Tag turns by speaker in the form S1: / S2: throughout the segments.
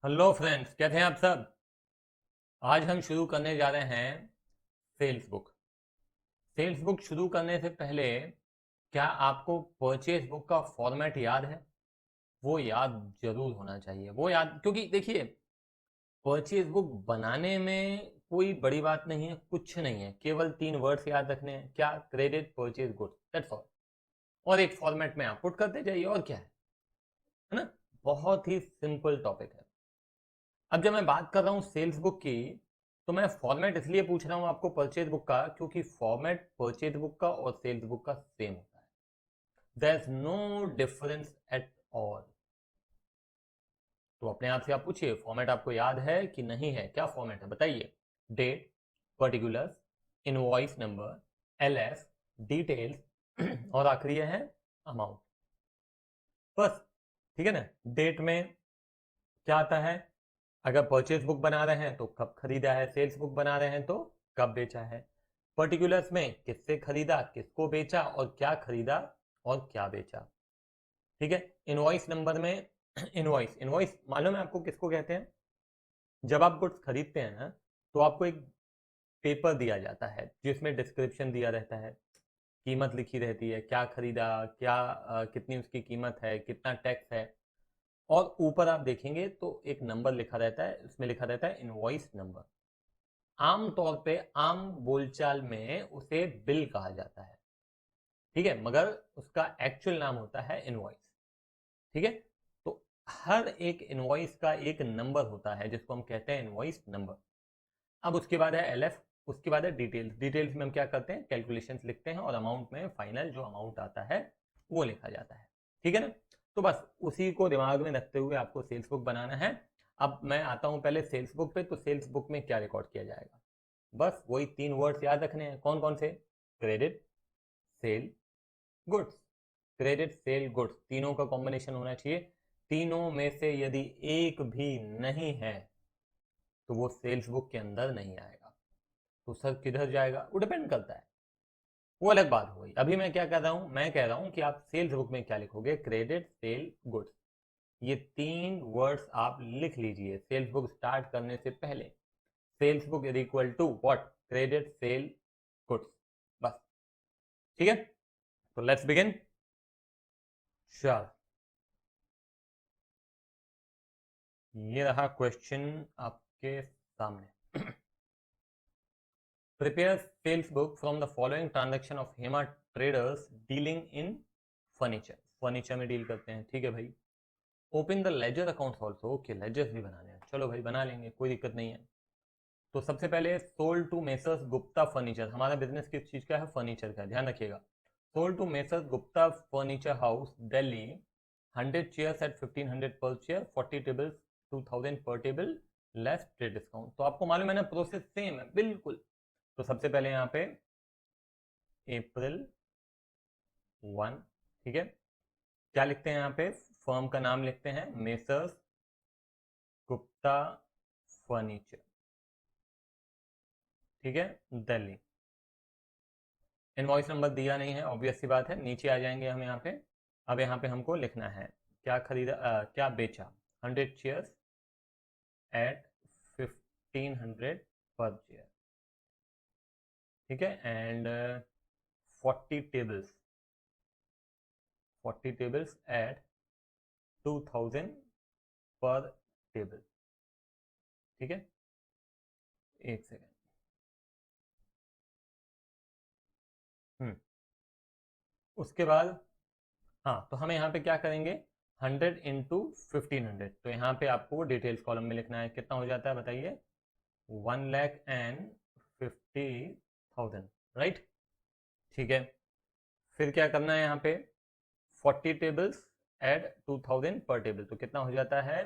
S1: Hello friends, कैसे हैं आप सब। आज हम शुरू करने जा रहे हैं सेल्स बुक। सेल्स बुक शुरू करने से पहले क्या आपको परचेज बुक का फॉर्मेट याद है? वो याद जरूर होना चाहिए। वो याद, क्योंकि देखिए, परचेज बुक बनाने में कोई बड़ी बात नहीं है, कुछ नहीं है, केवल 3 वर्ड्स याद रखने हैं। क्या? Credit, purchase, goods, that's all. और एक फॉर्मेट में आप पुट करते जाइए, और क्या है ना। बहुत ही सिंपल टॉपिक है। अब जब मैं बात कर रहा हूँ सेल्स बुक की, तो मैं फॉर्मेट इसलिए पूछ रहा हूँ आपको परचेज बुक का, क्योंकि फॉर्मेट परचेज बुक का और सेल्स बुक का सेम होता है। There is no difference at all. तो अपने आप से आप पूछिए, फॉर्मेट आपको याद है कि नहीं है? क्या फॉर्मेट है बताइए? Date, particulars, invoice number, LF, details और आखिरी है अमाउंट। बस। ठीक है ना। डेट में क्या आता है? अगर परचेज बुक बना रहे हैं तो कब खरीदा है, सेल्स बुक बना रहे हैं तो कब बेचा है। पर्टिकुलर्स में किससे खरीदा, किसको बेचा और क्या खरीदा और क्या बेचा। ठीक है। इनवॉइस नंबर में इनवॉइस इनवॉइस मालूम है आपको किसको कहते हैं? जब आप गुड्स खरीदते हैं ना, तो आपको एक पेपर दिया जाता है जिसमें डिस्क्रिप्शन दिया रहता है, कीमत लिखी रहती है, क्या खरीदा, क्या कितनी उसकी कीमत है, कितना टैक्स है। और ऊपर आप देखेंगे तो एक नंबर लिखा रहता है, उसमें लिखा रहता है इनवॉइस नंबर। आम तौर पे आम बोलचाल में उसे बिल कहा जाता है। ठीक है, मगर उसका एक्चुअल नाम होता है इनवॉइस। ठीक है। तो हर एक इनवॉइस का एक नंबर होता है जिसको हम कहते हैं इनवॉइस नंबर। अब उसके बाद है LF, उसके बाद है डिटेल्स। डिटेल्स में हम क्या करते हैं? कैलकुलेशंस लिखते हैं, और अमाउंट में फाइनल जो अमाउंट आता है वो लिखा जाता है। ठीक है ना। तो बस उसी को दिमाग में रखते हुए आपको सेल्स बुक बनाना है। अब मैं आता हूं पहले सेल्स बुक पे। तो सेल्स बुक में क्या रिकॉर्ड किया जाएगा? बस वही 3 वर्ड्स याद रखने हैं। कौन कौन से? Credit, sale, goods. Credit, sale, goods, तीनों का कॉम्बिनेशन होना चाहिए। तीनों में से यदि एक भी नहीं है तो वो सेल्स बुक के अंदर नहीं आएगा। तो सर किधर जाएगा? वो डिपेंड करता है, वो अलग बात हो गई। अभी मैं क्या कर रहा हूं? मैं कह रहा हूं कि आप सेल्स बुक में क्या लिखोगे? Credit, sale, goods. ये 3 वर्ड्स आप लिख लीजिए सेल्स बुक स्टार्ट करने से पहले। Sales book is equal to what? Credit, sale, goods. बस। ठीक है। तो लेट्स बिगिन। चल, ये रहा क्वेश्चन आपके सामने। Prepare sales book from the following transaction of Hema traders dealing in furniture. Furniture में डील करते हैं, ठीक है भाई। Open the ledger account also. Okay, ledgers भी बनाने हैं, चलो भाई बना लेंगे, कोई दिक्कत नहीं है। तो सबसे पहले sold to messrs Gupta furniture. हमारा बिजनेस किस चीज का है? फर्नीचर का, ध्यान रखिएगा। Sold to messrs Gupta furniture house, Delhi, 100 chairs at 1500 per chair, 40 tables, 2000 पर टेबल, लेस ट्रेड डिस्काउंट। तो आपको मालूम है ना, प्रोसेस सेम है बिल्कुल। तो सबसे पहले यहाँ पे April 1। ठीक है। क्या लिखते हैं यहाँ पे? फर्म का नाम लिखते हैं मेसर्स गुप्ता फर्नीचर। ठीक है, दिल्ली। इनवॉइस नंबर दिया नहीं है, ऑब्वियस सी बात है, नीचे आ जाएंगे हम यहाँ पे। अब यहाँ पे हमको लिखना है क्या खरीदा, क्या बेचा। 100 चेयर्स एट 1500 पर चेयर। ठीक है। एंड 40 टेबल्स, 40 टेबल्स एट 2000 पर टेबल। ठीक है। एक सेकेंड। उसके बाद, हाँ, तो हमें यहाँ पे क्या करेंगे? 100 इंटू 1500। तो यहाँ पे आपको डिटेल्स कॉलम में लिखना है, कितना हो जाता है बताइए? 1,50,000। राइट। ठीक है। फिर क्या करना है यहाँ पे? 40 टेबल्स एड 2000 पर टेबल, तो कितना हो जाता है?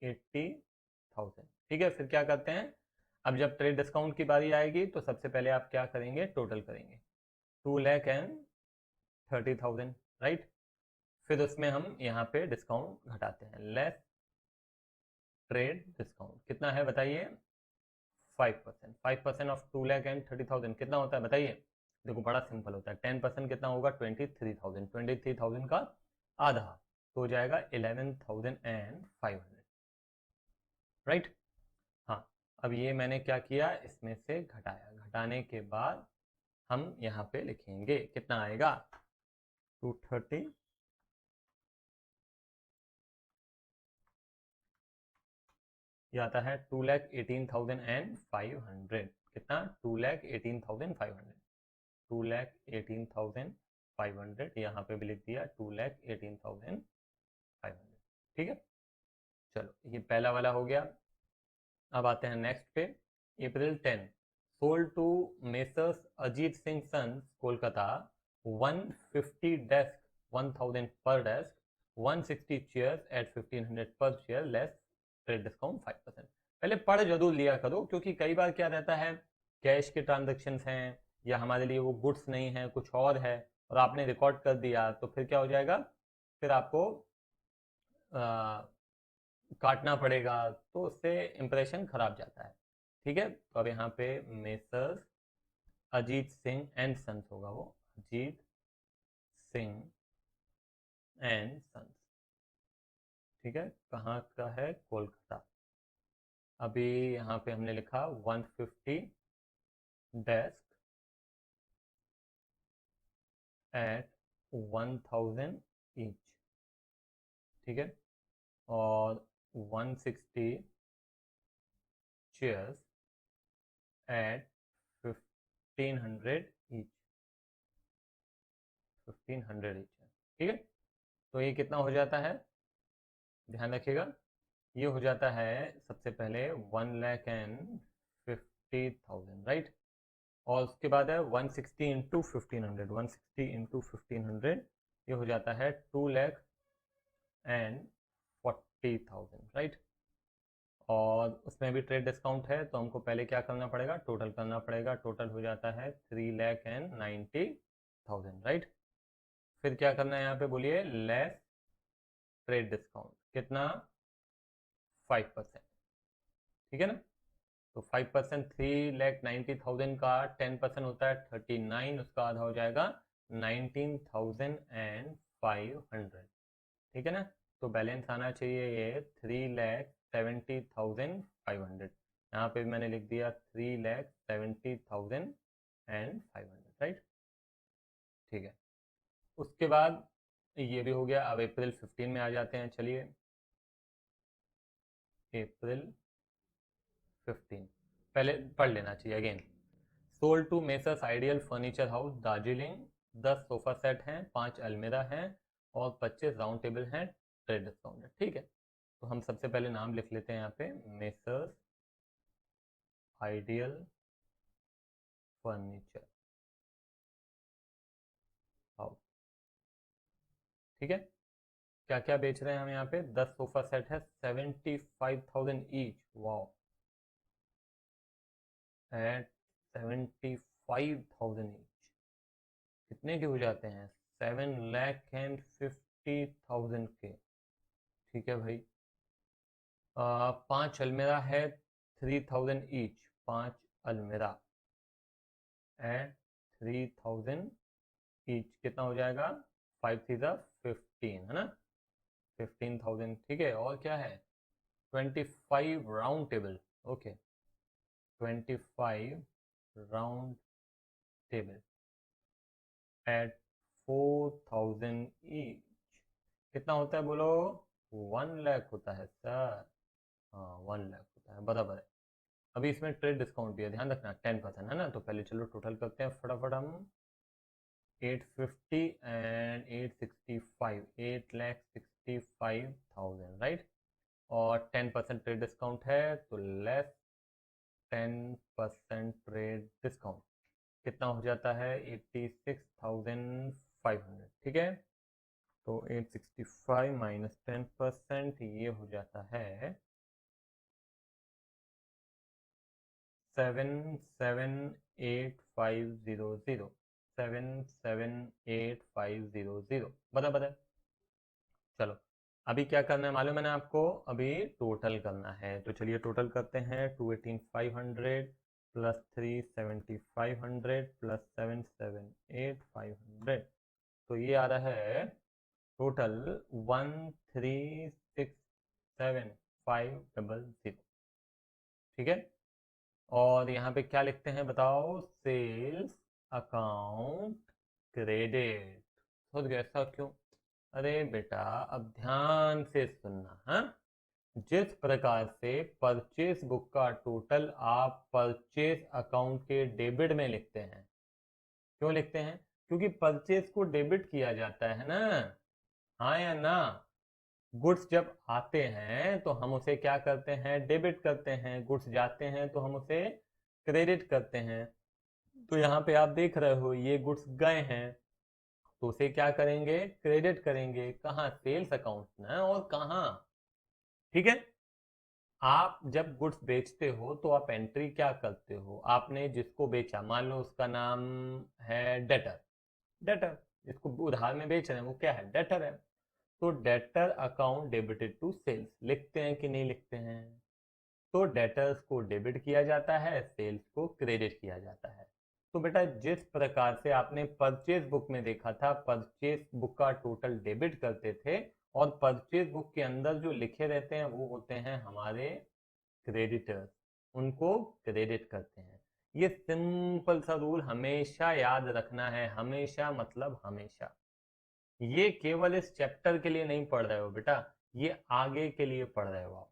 S1: 80,000। ठीक है। फिर क्या करते हैं? अब जब ट्रेड डिस्काउंट की बारी आएगी तो सबसे पहले आप क्या करेंगे? टोटल करेंगे, 2,30,000। राइट। फिर उसमें हम यहाँ पे डिस्काउंट घटाते हैं, लेस ट्रेड डिस्काउंट। कितना है बताइए? 5%। 5% ऑफ 2,30,000 कितना होता है बताइए? देखो बड़ा सिंपल होता है। 10% कितना होगा? 23,000। 23,000 का आधा तो हो जाएगा 11,500। राइट। हाँ, अब ये मैंने क्या किया, इसमें से घटाया, घटाने के बाद हम यहाँ पे लिखेंगे कितना आएगा 230 ये आता है 2,18,500 कितना 2,18,500 2,18,500 यहाँ पे भी लिख दिया 2,18,500 ठीक है। चलो ये पहला वाला हो गया। अब आते हैं नेक्स्ट पे। April 10 sold to messrs Ajit Singh sons Kolkata 150 desk 1000 per desk 160 chairs at 1500 per chair less trade discount 5%। पहले पढ़ जरूर लिया करो क्योंकि कई बार क्या रहता है कैश के ट्रांजेक्शन हैं या हमारे लिए वो गुड्स नहीं है कुछ और है और आपने रिकॉर्ड कर दिया तो फिर क्या हो जाएगा, फिर आपको काटना पड़ेगा तो उससे इंप्रेशन खराब जाता है। ठीक है, तो अब यहाँ पे messrs Ajit Singh and sons होगा, वो अजीत सिंह एंड सन्स। ठीक है, कहाँ का है, कोलकाता। अभी यहाँ पे हमने लिखा 150 डेस्क एट 1000 ईच। ठीक है, और 160 चेयर्स एट 1500 ईच। 1500 ईच है। ठीक है, तो ये कितना हो जाता है, ध्यान रखिएगा, ये हो जाता है सबसे पहले 1,50,000 राइट, और उसके बाद है 160 इंटू 1500, 160 इंटू 1500 ये हो जाता है 2,40,000 राइट। और उसमें भी ट्रेड डिस्काउंट है तो हमको पहले क्या करना पड़ेगा, टोटल करना पड़ेगा। टोटल हो जाता है 3,90,000 राइट। फिर क्या करना है यहाँ पे बोलिए, लेस ट्रेड डिस्काउंट कितना 5%। ठीक है ना, तो 5% 3,90,000 का 10% होता है 39, उसका आधा हो जाएगा 19,500। ठीक है ना, तो बैलेंस आना चाहिए ये 3,70,500। यहाँ पे मैंने लिख दिया 3,70,500 राइट। ठीक है, उसके बाद ये भी हो गया। अब अप्रैल 15 में आ जाते हैं, चलिए अप्रैल 15 पहले पढ़ लेना चाहिए again. Sold to messrs ideal furniture house Darjeeling 10 sofa set हैं, 5 अलमीरा हैं और 25 राउंड टेबल हैं, ट्रेड डिस्काउंट है। ठीक है, तो हम सबसे पहले नाम लिख लेते हैं यहाँ पे, मेसर्स आइडियल फर्नीचर हाउस। ठीक है, क्या क्या बेच रहे हैं हम यहाँ पे, 10 सोफा सेट है 75,000 ईच, वाओ, एट 75,000 ईच कितने के हो जाते हैं, 7,50,000 के। ठीक है भाई, 5 अलमेरा है 3,000 ईच, 5 अलमेरा एट 3,000 ईच कितना हो जाएगा, 5 3 15 है ना, 15,000। ठीक है, और क्या है, 25 round table, okay 25 round table at 4,000 each कितना होता है बोलो, 1 लाख होता है सर, हाँ 1 लाख होता है, बराबर है। अभी इसमें ट्रेड डिस्काउंट भी है, ध्यान रखना 10% है ना, तो पहले चलो टोटल करते हैं फटाफट हम, 850 एंड 865, 8,65,000 राइट, और 10% ट्रेड डिस्काउंट है तो लेस 10% ट्रेड डिस्काउंट कितना हो जाता है 86,500। ठीक है, तो 865 माइनस 10% ये हो जाता है 778,500, 778,500 बराबर है। चलो अभी क्या करना है मालूम है ना आपको, अभी टोटल करना है, तो चलिए टोटल करते हैं, 218,500 प्लस 370,500 प्लस 778,500, तो ये आ रहा है टोटल 1367,500। ठीक है। और यहाँ पे क्या लिखते हैं बताओ, सेल्स अकाउंट क्रेडिट। खुद ऐसा क्यों? अरे बेटा अब ध्यान से सुनना। हाँ, जिस प्रकार से परचेस बुक का टोटल आप परचेस अकाउंट के डेबिट में लिखते हैं, क्यों लिखते हैं? क्योंकि परचेस को डेबिट किया जाता है ना, हाँ या ना? गुड्स जब आते हैं तो हम उसे क्या करते हैं, डेबिट करते हैं। गुड्स जाते हैं तो हम उसे क्रेडिट करते हैं। तो यहाँ पे आप देख रहे हो ये गुड्स गए हैं, तो उसे क्या करेंगे, क्रेडिट करेंगे। कहाँ? सेल्स अकाउंट ना, और कहाँ? ठीक है। आप जब गुड्स बेचते हो तो आप एंट्री क्या करते हो, आपने जिसको बेचा, मान लो उसका नाम है डेटर। डेटर, जिसको उधार में बेच रहे हैं वो क्या है, डेटर है। तो debtor account debited to sales लिखते हैं कि नहीं लिखते हैं? तो डेटर्स को डेबिट किया जाता है, सेल्स को क्रेडिट किया जाता है। तो बेटा जिस प्रकार से आपने परचेज बुक में देखा था, परचेज बुक का टोटल डेबिट करते थे, और परचेज बुक के अंदर जो लिखे रहते हैं वो होते हैं हमारे क्रेडिटर्स, उनको क्रेडिट करते हैं। ये सिंपल सा रूल हमेशा याद रखना है, हमेशा मतलब हमेशा। ये केवल इस चैप्टर के लिए नहीं पढ़ रहे हो बेटा, ये आगे के लिए पढ़ रहे हो आप।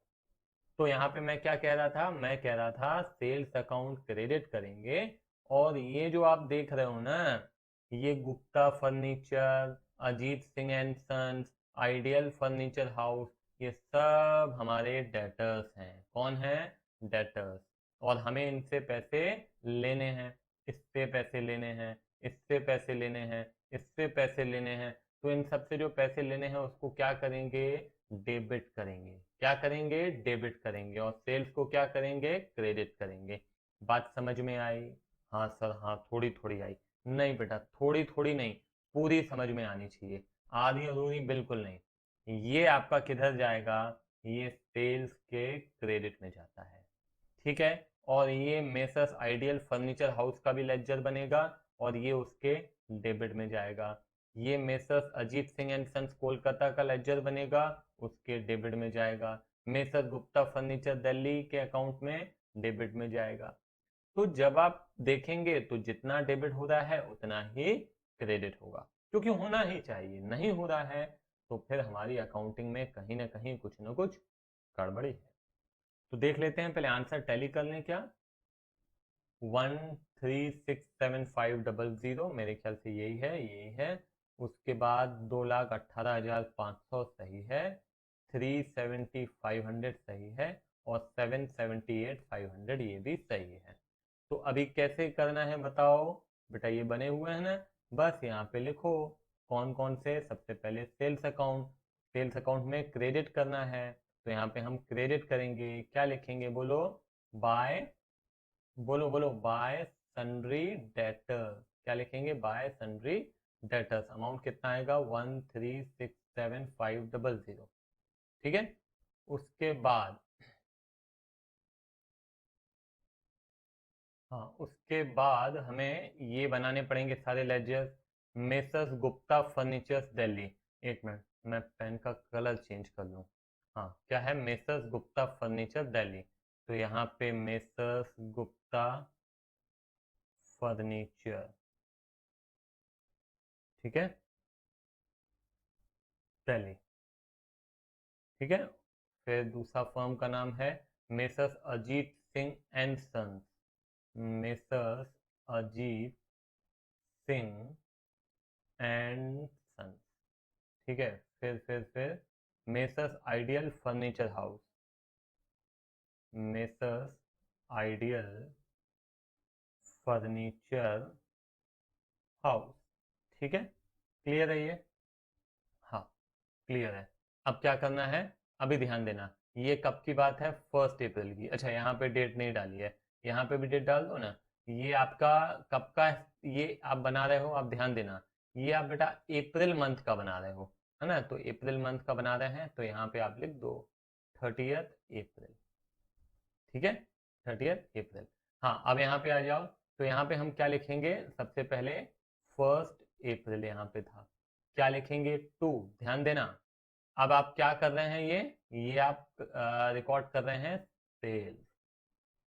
S1: तो यहाँ पे मैं क्या कह रहा था, मैं कह रहा था सेल्स अकाउंट क्रेडिट करेंगे। और ये जो आप देख रहे हो ना, ये Gupta furniture, Ajit Singh and sons, ideal furniture house, ये सब हमारे डेटर्स हैं। कौन है? डेटर्स। और हमें इनसे पैसे लेने हैं, इससे पैसे लेने हैं, इससे पैसे लेने हैं, इससे पैसे लेने हैं। तो इन सबसे जो पैसे लेने हैं उसको क्या करेंगे, डेबिट करेंगे। क्या करेंगे? डेबिट करेंगे। और सेल्स को क्या करेंगे, क्रेडिट करेंगे। बात समझ में आई? हाँ सर हाँ, थोड़ी थोड़ी आई। नहीं बेटा, थोड़ी थोड़ी नहीं, पूरी समझ में आनी चाहिए, आधी अधूरी बिल्कुल नहीं। ये आपका किधर जाएगा, ये सेल्स के क्रेडिट में जाता है। ठीक है। और ये मेसर्स आइडियल फर्नीचर हाउस का भी लेजर बनेगा, और ये उसके डेबिट में जाएगा। ये messrs Ajit Singh and sons Kolkata का लेजर बनेगा, उसके डेबिट में जाएगा। मेसर्स गुप्ता फर्नीचर दिल्ली के अकाउंट में डेबिट में जाएगा। तो जब आप देखेंगे तो जितना डेबिट हो रहा है उतना ही क्रेडिट होगा, क्योंकि होना ही चाहिए। नहीं हो रहा है तो फिर हमारी अकाउंटिंग में कहीं ना कहीं कुछ ना कुछ गड़बड़ी है। तो देख लेते हैं, पहले आंसर टैली कर लें क्या। 1367500, मेरे ख्याल से यही है, यही है। उसके बाद 2,18,500 सही है, 370,500 सही है, और 778,500 ये भी सही है। तो अभी कैसे करना है बताओ बेटा, ये बने हुए हैं ना, बस यहाँ पे लिखो कौन कौन से। सबसे पहले सेल्स अकाउंट, सेल्स अकाउंट में क्रेडिट करना है, तो यहाँ पे हम क्रेडिट करेंगे। क्या लिखेंगे बोलो, बाय, बोलो बोलो, बाय सन्ड्री डेटर। क्या लिखेंगे, बाय सन्ड्री डेटर्स। अमाउंट कितना आएगा, 1367500। ठीक है। उसके बाद, हाँ उसके बाद हमें ये बनाने पड़ेंगे सारे ledger. Messrs Gupta furnitures Delhi, एक मिनट मैं पेन का कलर चेंज कर लूँ। हाँ क्या है, मेसर्स गुप्ता फर्नीचर दिल्ली। तो यहाँ पे मेसर्स गुप्ता फर्नीचर, ठीक है, दिल्ली। ठीक है। फिर दूसरा फर्म का नाम है messrs Ajit Singh and sons, messrs Ajit Singh and sons. ठीक है। फिर messrs ideal furniture house, messrs ideal furniture house. ठीक है, क्लियर है ये? हाँ क्लियर है। अब क्या करना है, अभी ध्यान देना, ये कब की बात है, 1 अप्रैल की। अच्छा यहाँ पे डेट नहीं डाली है, यहाँ पे भी डेट डाल दो ना। ये आपका कब का, ये आप बना रहे हो, आप ध्यान देना, ये आप बेटा अप्रैल मंथ का बना रहे हो, है ना? तो अप्रैल मंथ का बना रहे हैं, तो यहाँ पे आप लिख दो 30 अप्रैल। ठीक है, 30 अप्रैल। हाँ अब यहाँ पे आ जाओ, तो यहाँ पे हम क्या लिखेंगे, सबसे पहले 1 अप्रैल यहाँ पे था, क्या लिखेंगे, टू। ध्यान देना, अब आप क्या कर रहे हैं, ये आप रिकॉर्ड कर रहे हैं सेल्स।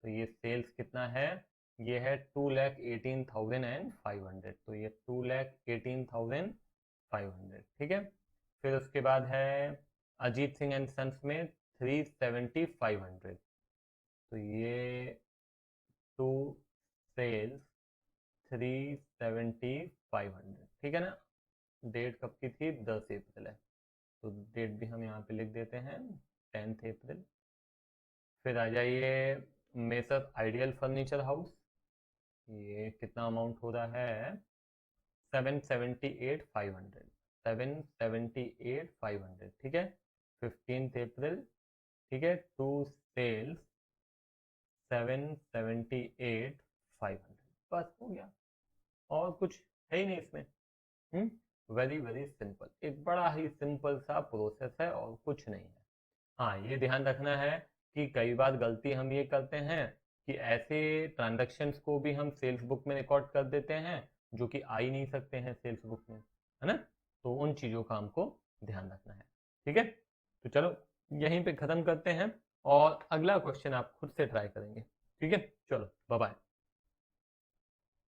S1: तो ये सेल्स कितना है, ये है 2,18,500, तो ये 2,18,500, ठीक है। फिर उसके बाद है अजीत सिंह एंड सन्स में 370,500, तो ये टू सेल्स 370,500, ठीक है ना। डेट कब की थी, 10 अप्रैल है, तो डेट भी हम यहाँ पे लिख देते हैं 10 अप्रैल। फिर आ जाइए मेसर आइडियल फर्नीचर हाउस, ये कितना अमाउंट हो रहा है, 778,500, 778,500, ठीक है। 15 अप्रैल, ठीक है, टू सेल्स 778,500, बस हो गया, और कुछ है ही नहीं इसमें। वेरी वेरी सिंपल, एक बड़ा ही सिंपल सा प्रोसेस है और कुछ नहीं है। हाँ, ये ध्यान रखना है कि कई बार गलती हम ये करते हैं कि ऐसे ट्रांजैक्शंस को भी हम सेल्स बुक में रिकॉर्ड कर देते हैं जो कि आ ही नहीं सकते हैं सेल्स बुक में, है ना। तो उन चीज़ों का हमको ध्यान रखना है, ठीक है। तो चलो यहीं पे ख़त्म करते हैं और अगला क्वेश्चन आप खुद से ट्राई करेंगे, ठीक है। चलो बाय बाय।